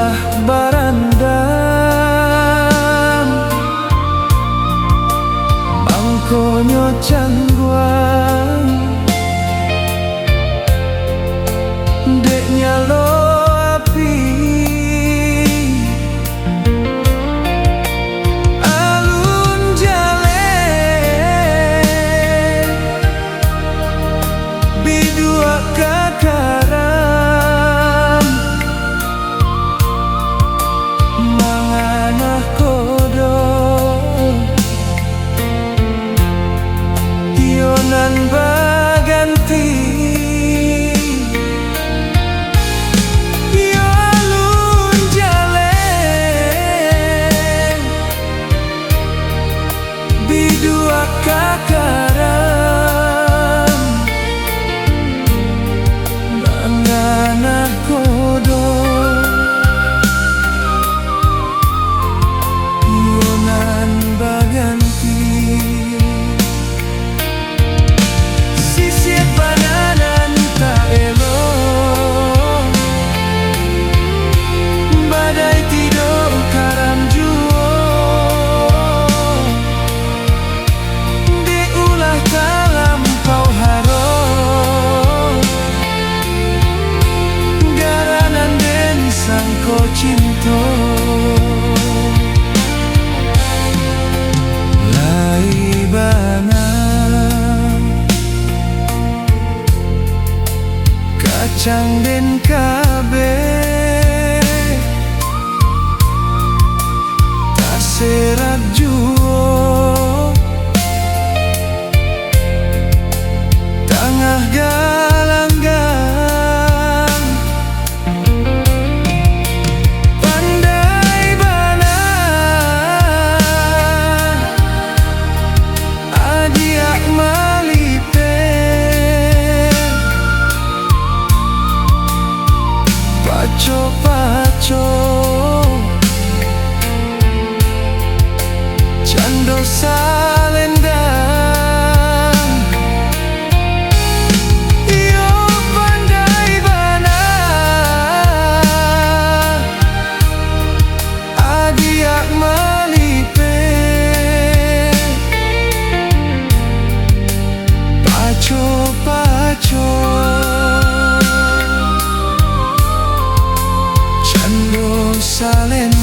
diulah barandang mangkonyo cangguang dek nyalo api alun jale bidua kakaram manganah kodok tionan baganti yo alun jale bidua kakaram manganah kodok tionan baganti sisir pananan tak elok badai tidur karam juo diulah talampau harap garanan den sangko cinta lai bana kacang den kabe tak serat juo tengah galanggang pandai bana adiak malipe paco-paco cando salendang yo pandai bana adiak malipe paco-paco cando salen